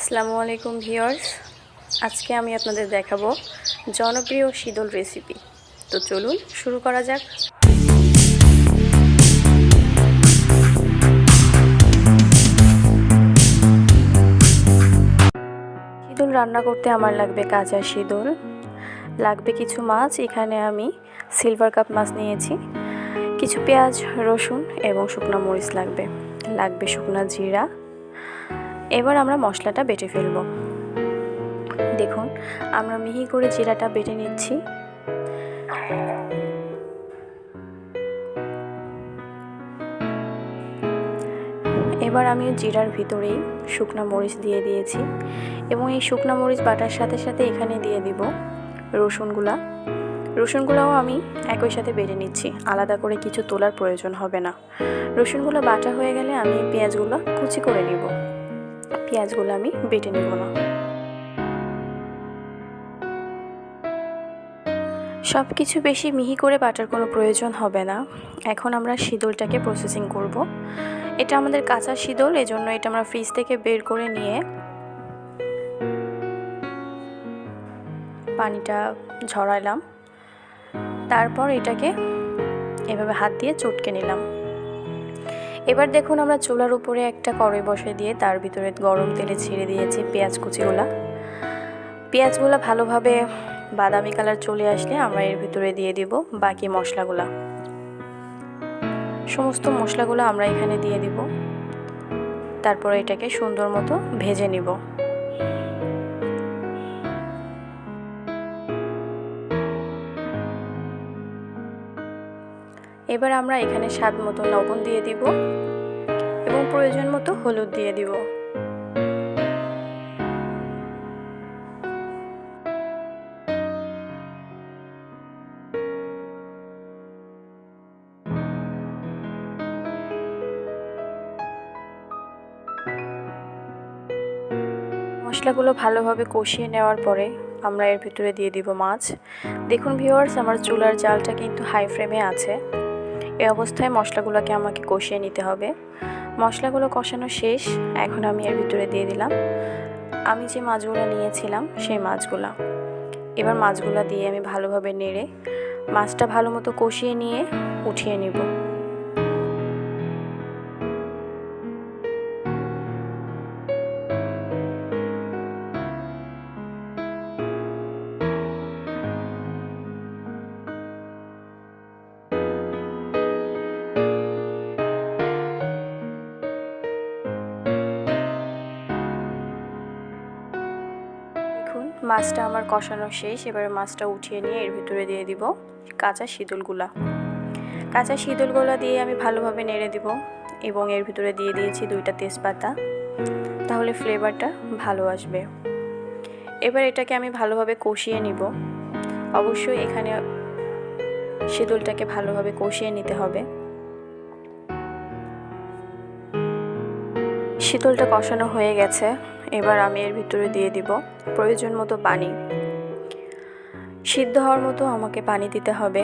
আসসালামু আলাইকুম ভিউয়ার্স, আজকে আমি আপনাদের দেখাবো জনপ্রিয় শীতল রেসিপি। তো চলুন শুরু করা যাক। শীতল রান্না করতে আমার লাগবে কাঁচা শীতল, লাগবে কিছু মাছ। এখানে আমি সিলভার কাপ মাছ নিয়েছি, কিছু পেঁয়াজ, রসুন এবং শুকনো মরিচ লাগবে শুকনো জিরা। এবার আমরা মশলাটা বেটে ফেলব। দেখুন, আমরা মিহি করে জিরাটা বেটে নিচ্ছি। এবার আমি জিরার ভিতরেই শুকনো মরিচ দিয়ে দিয়েছি এবং এই শুকনো মরিচ বাটার সাথে সাথে এখানে দিয়ে দিব রসুনগুলোও আমি একই সাথে বেটে নিচ্ছি, আলাদা করে কিছু তোলার প্রয়োজন হবে না। রসুনগুলো বাটা হয়ে গেলে আমি পেঁয়াজগুলো কুচি করে নিব। পেঁয়াজগুলো আমি বেটে নিব না। সব কিছু বেশি মিহি করে বাটার কোনো প্রয়োজন হবে না। এখন আমরা শীতলটাকে প্রসেসিং করব। এটা আমাদের কাঁচা শীতল, এজন্য এটা আমরা ফ্রিজ থেকে বের করে নিয়ে পানিটা ঝরাইলাম। তারপর এটাকে এভাবে হাত দিয়ে চটকে নিলাম। এবার দেখুন, আমরা চুলার উপরে একটা কড়াই বসিয়ে দিয়ে তার ভিতরে গরম তেলে ছেড়ে দিয়েছি পেঁয়াজগুলো ভালোভাবে বাদামি কালার চলে আসলে আমরা এর ভিতরে দিয়ে দিব বাকি সমস্ত মশলাগুলো আমরা এখানে দিয়ে দিব। তারপর এটাকে সুন্দর মতো ভেজে নিব। এবার আমরা এখানে স্বাদ মতো লবণ দিয়ে দিব এবং প্রয়োজন মতো হলুদ দিয়ে দিব। মশলাগুলো ভালোভাবে কষিয়ে নেওয়ার পরে আমরা এর ভিতরে দিয়ে দিব মাছ। দেখুন ভিউয়ার্স, আমার চুলার জালটা কিন্তু হাই ফ্লেমে আছে। এই অবস্থায় মশলাগুলোকে আমাকে কষিয়ে নিতে হবে। মশলাগুলো কষানো শেষ। এখন আমি এর ভিতরে দিয়ে দিলাম আমি যে মাছগুলো নিয়েছিলাম সেই মাছগুলো। এবার মাছগুলো দিয়ে আমি ভালোভাবে নেড়ে মাছটা ভালো মতো কষিয়ে নিয়ে উঠিয়ে নিব। মাছটা আমার কষানো শেষ। এবারে মাছটা উঠিয়ে নিয়ে এর ভিতরে দিয়ে দিব কাঁচা শীতলগুলো দিয়ে আমি ভালোভাবে নেড়ে দিব এবং এর ভিতরে দিয়ে দিয়েছি 2টা তেজপাতা, তাহলে ফ্লেভারটা ভালো আসবে। এবার এটাকে আমি ভালোভাবে কষিয়ে নিব। অবশ্যই এখানে শীতলটাকে ভালোভাবে কষিয়ে নিতে হবে। শীতলটা কষানো হয়ে গেছে। এবার আমি এর ভিতরে দিয়ে দিব প্রয়োজন মতো পানি। সিদ্ধ হওয়ার মতো আমাকে পানি দিতে হবে,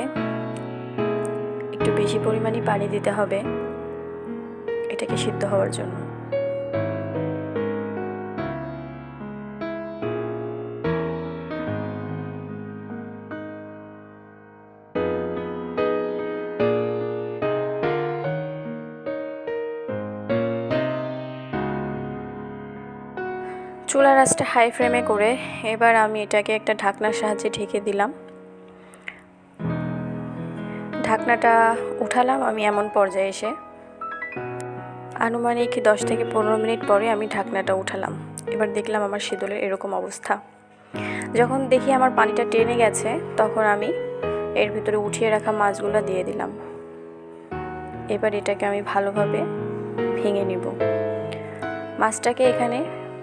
একটু বেশি পরিমাণে পানি দিতে হবে এটাকে সিদ্ধ হওয়ার জন্য। চুলার আঁচটা হাই ফ্লেমে করে এবার আমি এটাকে একটা ঢাকনার সাহায্যে ঢেকে দিলাম। ঢাকনাটা উঠালাম আমি এমন পর্যায়ে এসে, আনুমানিক 10 থেকে 15 মিনিট পরে আমি ঢাকনাটা উঠালাম। এবার দেখলাম আমার শীতলের এরকম অবস্থা। যখন দেখি আমার পানিটা টেনে গেছে, তখন আমি এর ভিতরে উঠিয়ে রাখা মাছগুলো দিয়ে দিলাম। এবার এটাকে আমি ভালোভাবে ভেঙে নিব। মাছটাকে এখানে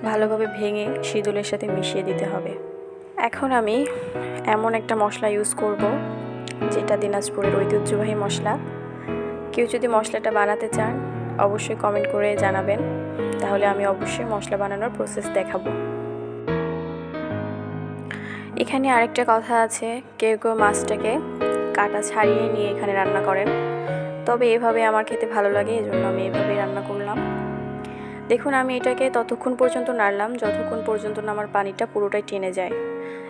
ভালোভাবে ভেঙে শীতলের সাথে মিশিয়ে দিতে হবে। এখন আমি এমন একটা মশলা ইউজ করব যেটা দিনাজপুরের ঐতিহ্যবাহী মশলা। কেউ যদি মশলাটা বানাতে চান অবশ্যই কমেন্ট করে জানাবেন, তাহলে আমি অবশ্যই মশলা বানানোর প্রসেস দেখাবো। এখানে আরেকটা কথা আছে, কেউ কেউ মাছটাকে কাটা ছাড়িয়ে নিয়ে এখানে রান্না করেন, তবে এভাবে আমার খেতে ভালো লাগে, এজন্য আমি এভাবেই রান্না করলাম। দেখুন আমি এটাকে ততক্ষণ পর্যন্ত নাড়লাম যতক্ষণ পর্যন্ত না আমার পানিটা পুরোটাই টেনে যায়।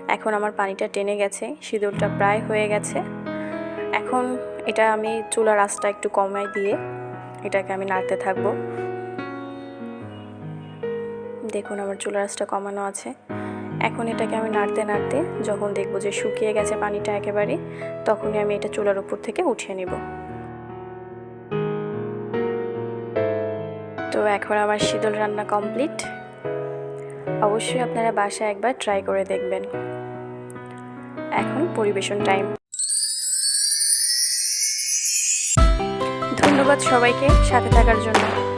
এখন আমার পানিটা টেনে গেছে, শীতলটা প্রায় হয়ে গেছে। এখন এটা আমি চুলার আঁচটা একটু কমাই দিয়ে এটাকে আমি নাড়তে থাকবো। দেখুন আমার চুলার আঁচটা কমানো আছে। এখন এটাকে আমি নাড়তে নাড়তে যখন দেখবো যে শুকিয়ে গেছে পানিটা একেবারে, তখনই আমি এটা চুলার উপর থেকে উঠিয়ে নিব। তো এখন আমার শীতল রান্না কমপ্লিট। অবশ্যই আপনারা বাসায় একবার ট্রাই করে দেখবেন। এখন পরিবেশন টাইম। ধন্যবাদ সবাইকে সাথে থাকার জন্য।